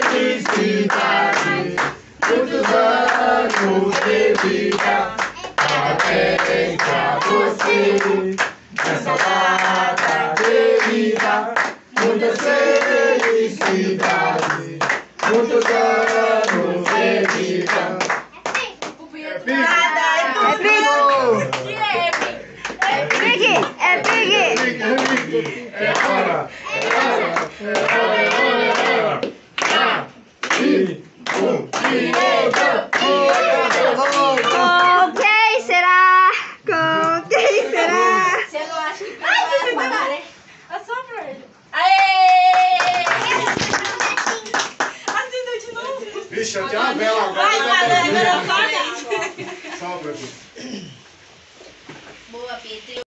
felicidade, muitos anos de vida. Parabéns pra você, nessa data querida. Muitas felicidades, muitos anos de vida. É Big! É hora! Com quem será? Com quem será? Você não acha que vai falar, né? É só pra ele. Aê! Acendeu de novo. Vixe, eu tinha uma vela agora. Vai, agora só. Só pra mim. Boa, Pedro.